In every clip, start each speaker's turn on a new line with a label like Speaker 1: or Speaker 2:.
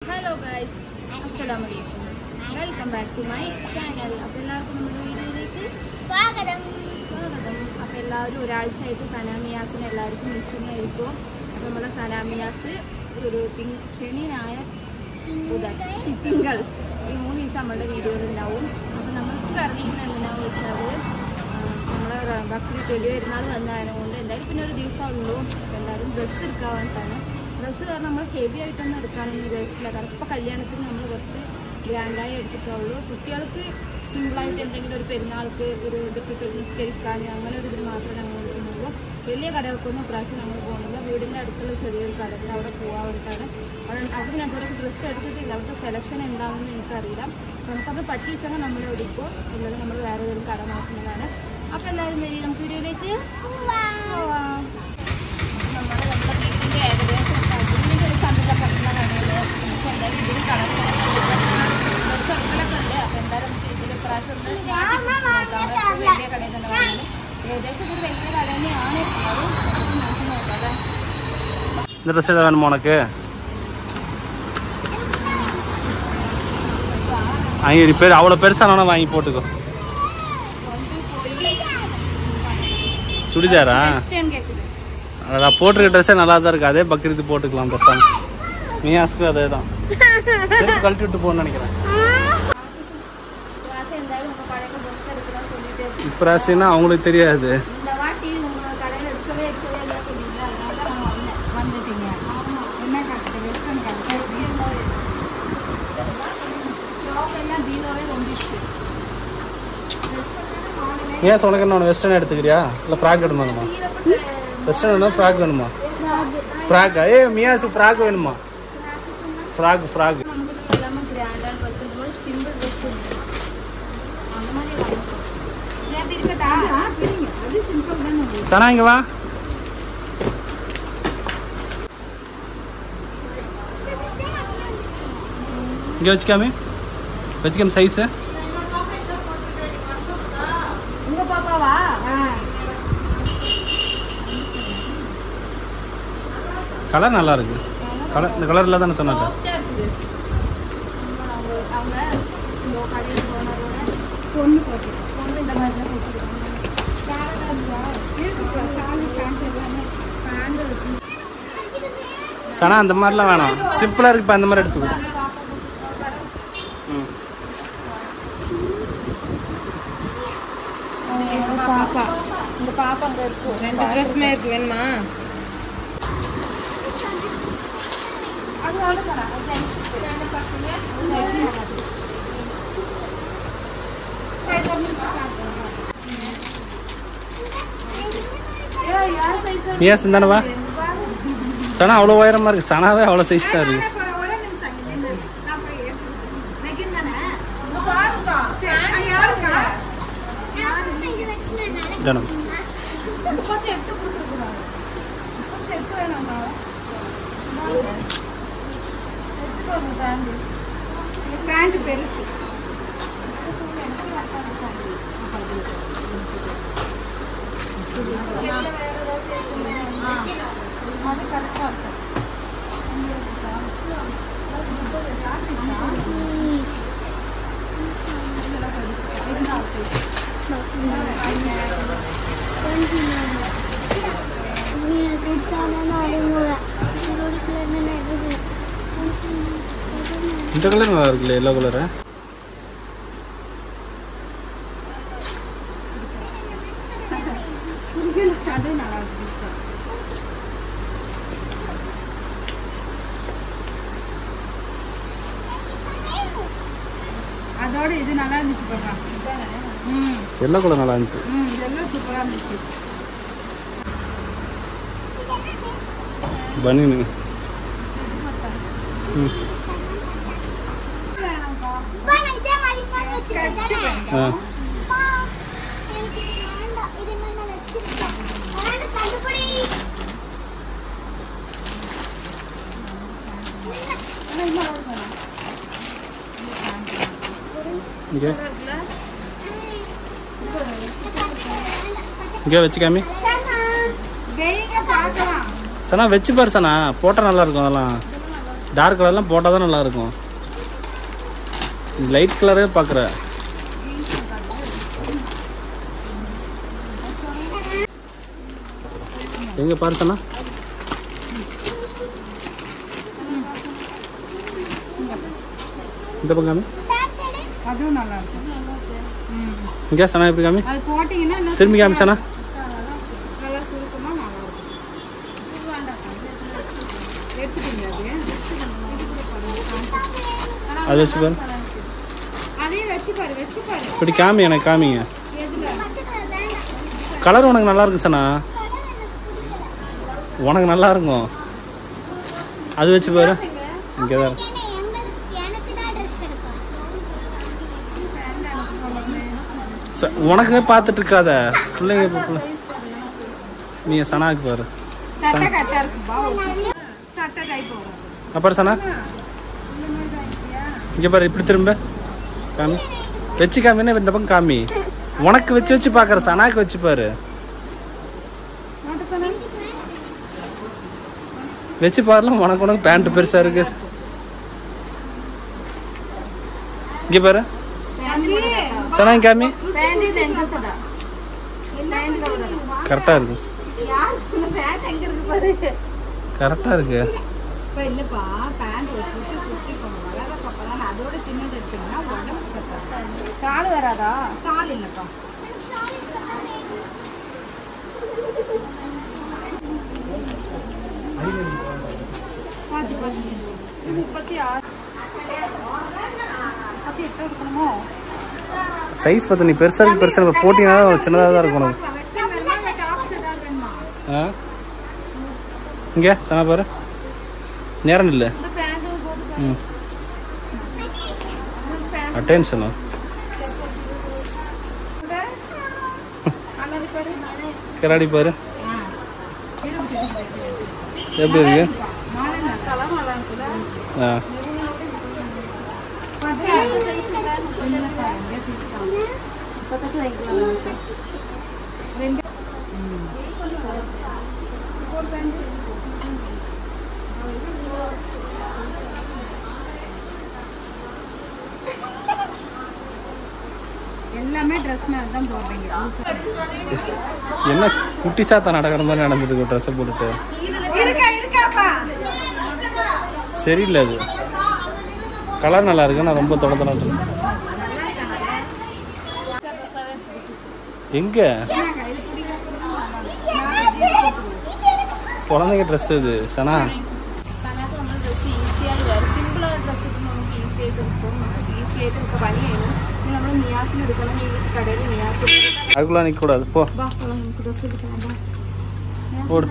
Speaker 1: Hello guys, Assalamualaikum. Welcome back to my channel. അപ്പോൾ എല്ലാവർക്കും നമ്മുടെ വീഡിയോയിലേക്ക് സ്വാഗതം. അപ്പോൾ എല്ലാവരും ഒരാഴ്ചയായിട്ട് സനാമിയാസിനെ എല്ലാവർക്കും മിസ്സിങ് ആയിരിക്കും. അപ്പോൾ നമ്മുടെ സനാമിയാസ് ഒരു ശനി ഞായർ ബുധൻ തിങ്കൾ ഈ 3 ദിവസം നമ്മളുടെ വീഡിയോയിൽ ഉണ്ടാവും. അപ്പോൾ നമ്മൾക്ക് പറഞ്ഞിരിക്കുന്നത് എന്താണെന്ന് വെച്ചാൽ നമ്മളെ ബക്രീദ് പെരുന്നാൾ വന്നതുകൊണ്ട് എന്തായാലും പിന്നെ ഒരു ദിവസം ഉള്ളൂ. അപ്പോൾ എല്ലാവരും ഡ്രസ്സ് എടുക്കാൻ വേണ്ടിയിട്ടാണ്. ഡ്രസ്സ് കാരണം നമ്മൾ ഹെവി ആയിട്ടൊന്നും എടുക്കാനൊന്നും വിചാരിച്ചിട്ടില്ല. കാരണം ഇപ്പോൾ കല്യാണത്തിന് നമ്മൾ കുറച്ച് ഗ്രാൻഡായി എടുത്തിട്ടുള്ളൂ. കുട്ടികൾക്ക് സിമ്പിളായിട്ട് എന്തെങ്കിലും ഒരു പെരുന്നാൾക്ക് ഒരു ഇതൊക്കെ നിസ്കരിക്കാൻ അങ്ങനെ ഒരു ഇതിൽ മാത്രമേ ഞങ്ങൾ എടുക്കുന്നുള്ളൂ. വലിയ കടകൾക്കൊന്നും പ്രാവശ്യം നമ്മൾ പോകുന്നില്ല. വീടിൻ്റെ അടുത്തുള്ള ചെറിയൊരു കടയിൽ അവിടെ പോകാൻ വേണ്ടിയിട്ടാണ്. അവിടെ ഞാൻ ഇവിടെ ഡ്രസ്സ് എടുത്തിട്ടില്ല. അവിടുത്തെ സെലക്ഷൻ എന്താണെന്ന് എനിക്കറിയില്ല. നമുക്കത് പറ്റി വെച്ചാൽ നമ്മൾ എടുക്കും, ഇല്ലാതെ നമ്മൾ വേറെ ഒരു കട നോക്കുന്നതാണ്. അപ്പോൾ എല്ലാവരും വരി നമുക്ക് വീഡിയോയിലേക്ക് പോവാം. നമ്മുടെ വീട്ടിൻ്റെ ഏകദേശം ചന്തല പറ്റുന്ന കടയിൽ നമുക്ക് എന്തായാലും ഇതിൽ ഡ്രസ്സ് എടുക്കലൊക്കെ ഉണ്ട്. അപ്പോൾ എന്തായാലും നമുക്ക് ഇതിൽ പ്രാവശ്യം ഒന്ന് നോക്കാം. വലിയ കടയിൽ തന്നെ വാങ്ങാനും ഏകദേശം ഒരു വലിയ കട തന്നെയാണ്. അത് നമുക്ക് നോക്കാം.
Speaker 2: ഡ്രസ്സ് ഏതാ വേണം മോനക്ക്? அவ்வளோ பெருசான வாங்கி போட்டுக்கோ. சுடிதாரா? அதான் போட்டுருக்க ட்ரெஸ்ஸே நல்லா தான் இருக்குது. அதே பக்ரீத்து போட்டுக்கலாம் ட்ரெஸ்ஸாக. மியாஸ்க்கும் அதே தான். செருப்பு கழட்டி விட்டு போகணும்னு நினைக்கிறேன். இப்ராசின்னா அவங்களுக்கு தெரியாது. ஏன் உனக்கு என்ன வெஸ்டர்ன் எடுத்துக்கிறியா இல்லை ஃப்ராக் எடுமாணுமா? வெஸ்டர்ன் வேணுமா ஃப்ராக் வேணுமா? ஃப்ராக்கா? மியாசு ஃப்ராக் வேணுமா? ஃப்ராக் சனா இங்க வா. இங்கே வச்சுக்காமே சைஸு கலர் நல்லா இருக்கு. கலர் இந்த கலர்ல தானே சொன்னாங்க. சனா அந்த மாதிரிலாம் வேணாம், சிம்பிளா இருக்கு. அந்த மாதிரி எடுத்துக்கோ.
Speaker 1: பாப்பா இந்த பாப்பா அங்க இருக்கு. 2 ட்ரெஸ்மே இருக்கு. வேணுமா? அது சரா ஜென்ஸ் என்ன பாக்குங்க. யார் சைஸ்?
Speaker 2: மியாஸ் இந்தானே வா. சனா அவ்வளோ உயரமா இருக்கு. சனாவே அவ்வளோ சைஸ் தான் இருக்கு.
Speaker 1: பேண்ட் பெருசு.
Speaker 2: இந்த கலர் நல்லா இருக்குல்ல, எல்லோ கலரு.
Speaker 1: அதுவும் நல்லா இருக்கு. அதோட இது நல்லா இருந்துச்சு பாப்பா.
Speaker 2: எல்லோ கலர் நல்லா இருந்துச்சு.
Speaker 1: இதெல்லாம் சூப்பரா இருந்துச்சு.
Speaker 2: பனியன் இங்கே வச்சுக்காமி. சனா வச்சு பாரு சனா, போட்டால் நல்லா இருக்கும். அதெல்லாம் டார்க் கலர்லாம் போட்டால் தான் நல்லாயிருக்கும். லைட் கலரே பார்க்குற. எங்கே பாரு சொன்னா இந்த பக்கம்
Speaker 1: அதுவும் நல்லா இருக்கும்.
Speaker 2: இங்கே சனா எப்படி காமி
Speaker 1: அது போட்டிங்கன்னா
Speaker 2: திரும்பி காமி சனா
Speaker 1: நல்லா சுருக்கமாக நல்லா இருக்கும். எடுத்துட்டீங்களா
Speaker 2: அது வச்சு பாரு.
Speaker 1: அதையும் வச்சு பாரு
Speaker 2: இப்படி காமி எனக்கு காமிங்க.
Speaker 1: எதுல
Speaker 2: கலர் உனக்கு நல்லா இருக்கு சனா, உனக்கு நல்லா இருக்கும். அது வச்சு பாரு. இங்கே தான் இருக்கு. உனக்கு பார்த்துட்டு இருக்காத பிள்ளைங்க. நீ சனாக்கு பாரு.
Speaker 1: சட்டை கரெக்டாக இருக்குப்பா. சட்டை டைப் வரும்.
Speaker 2: அப்புறம் சனா இங்கே பாரு. இப்படி திரும்ப காமி. வச்சு காமின்னா இந்த பக்கம் காமி. உனக்கு வச்சு வச்சு பார்க்குற சனாக்கு வச்சு பாரு. வச்சு பாருலாம். உனக்கு பேண்ட் பெருசாக இருக்கு. இங்கே பாரு சனா காமி. கரெக்டாக இருக்கு. கரெக்டாக இருக்கு.
Speaker 1: இல்லப்பா பேண்ட் வளர்றப்பதான் அதோட சின்னது எடுத்தீங்கன்னா உடம்பு ஷால் வராதா? ஷால் இல்லப்பா.
Speaker 2: சைஸ் பார்த்து நீ பெருசாக இருக்கு. பெருசாக போட்டிங்கன்னா சின்னதாக தான் இருக்கும் உனக்கு. இங்கே சனா பாரு. நேரம் இல்லை. அட்டென்ஷனா கராடி பாரு. எப்படி இருக்கு?
Speaker 1: எல்லாமே ட்ரெஸ் மேல தான் போடுறீங்க.
Speaker 2: என்ன குட்டி சாத்தா நடக்கிற மாதிரி நடந்துட்டு இருக்கு ட்ரெஸ் போட்டுட்டு.
Speaker 1: இருக்காப்பா
Speaker 2: சரியில்லை. அது கலர் நல்லா இருக்கு. நான் ரொம்ப தொடர்ந்து எங்க குழந்தைங்க ட்ரெஸ் இது சனா. அதுக்குள்ள நிக்க கூடாது. போ போடு.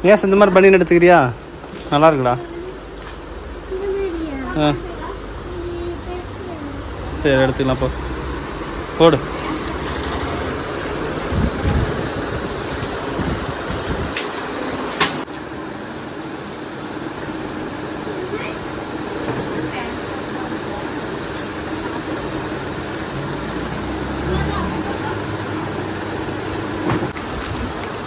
Speaker 2: ஏன் இந்த மாதிரி பண்ணி எடுத்துக்கிறியா? நல்லா இருக்குடா. சரி எடுத்துக்கலாம். போ போடு.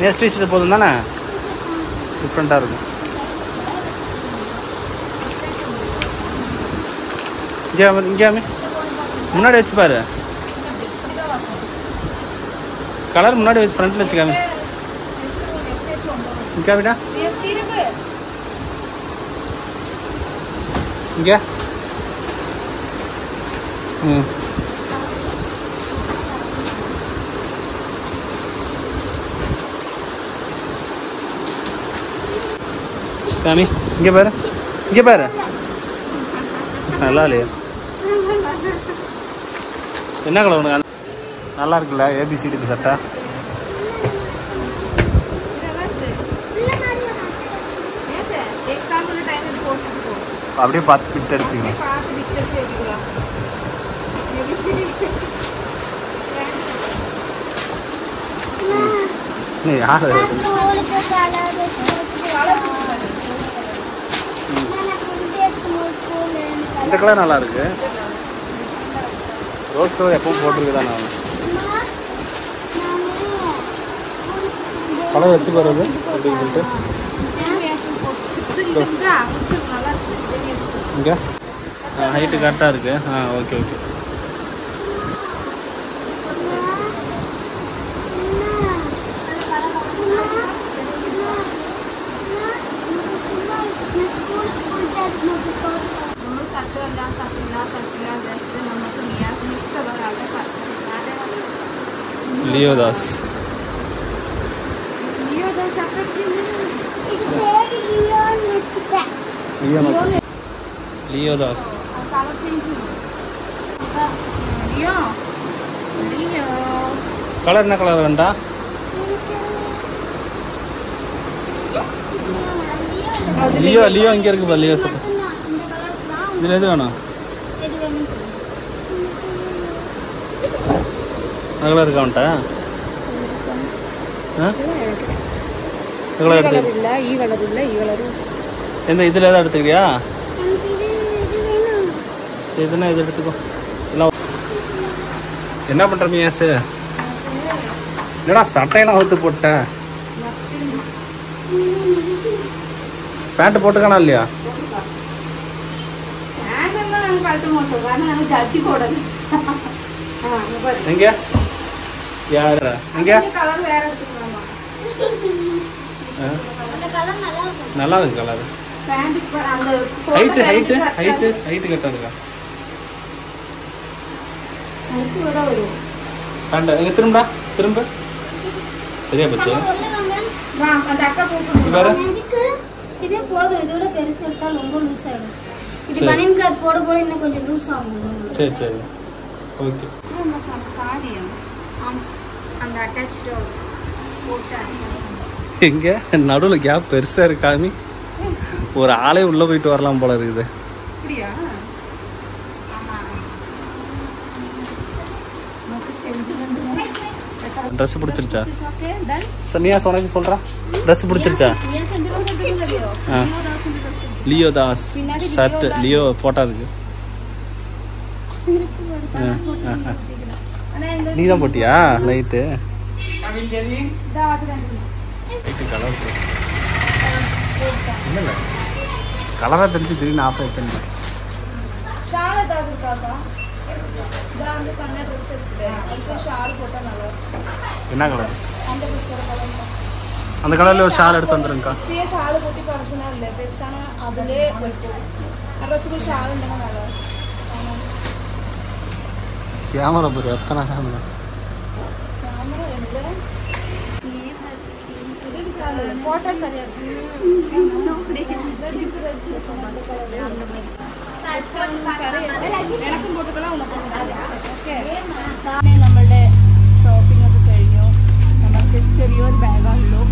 Speaker 2: வேஸ்ட் டீஷர்ட் போதும் தானே? டிஃப்ரெண்ட்டாக இருக்கும். இங்கே முன்னாடி வச்சு பாரு. கலர் முன்னாடி வச்சு ஃப்ரண்ட்டில் வச்சுக்காமி. இங்கே விடா. இங்கே காமி. இங்கே பாரு. இங்கே பாரு. நல்லா இல்லையா? என்ன கலர் உனக்கு? நல்லா இருக்குல்ல? ஏபிசிடி சட்டை அப்படியே பார்த்து பிட் அடிச்சுக்கணும். யார் இந்த கலர் நல்லா இருக்கு. ரோஸ் கலர் எப்பவும் போட்டுருக்குதான் நான் கலர் வச்சு போகிறது அப்படின்ட்டு இங்கே ஹைட்டு கரெக்டாக இருக்கு. Okay okay. Leodas Leodas colour என்ன கலர் வேண்டா? லியோ லியோ இங்கே இருக்குப்பா. லியோ சொல்லு. இதில் எது வேணும்? கலர் இருக்கா உன்ட்ட? எந்த இதில் எதாவது எடுத்துக்கிறியா? சரி இதுனா இது எடுத்துக்கோ. எல்லாம் என்ன பண்ணுற மியாஸ்? என்னடா சட்டையெல்லாம் அவுத்து போட்ட? பேண்ட் போட்டுக்கானா இல்லையா? எங்க யாரு எங்க நல்லா இருக்கு colour. Height height height height கரெக்டாக இருக்கா? பேண்ட் எங்க திரும்பா திரும்ப சரியா போச்சு. வேற
Speaker 1: இதே போதும். இதோட பெருசு எடுத்தா ரொம்ப லூஸ் ஆகும். இது பனியன் கிளாத் போட போட இன்னும் கொஞ்சம் லூஸ் ஆகும்.
Speaker 2: சரி சரி ஓகே.
Speaker 1: சாரி அந்த அட்டாச்டு போட்டு
Speaker 2: எங்க நடுவில் கேப் பெருசா இருக்காமி ஒரு ஆளே உள்ள போயிட்டு வரலாம் போல இருக்குது.
Speaker 1: அப்படியா?
Speaker 2: ட்ரெஸ் பிடிச்சிருச்சா? சனியா உனக்கு சொல்றா ட்ரெஸ் பிடிச்சிருச்சா? லியோ தாஸ் ஷர்ட் லியோ போட்டோ இருக்கு. நீ தான் போட்டியா லைட்டு? இல்லை கலராக தெரிஞ்சு திடீர்னு ஆஃப் ஆயிடுச்சு. என்ன கலர்? அந்த கலர்ல ஒரு ஷால் எடுத்து வந்துருங்கக்கா. கேமரா போது எத்தனை கேமரா?
Speaker 1: നമ്മളുടെ ഷോപ്പിംഗ് ഒക്കെ കഴിഞ്ഞു. നമുക്ക് ചെറിയൊരു ബാഗാണല്ലോ.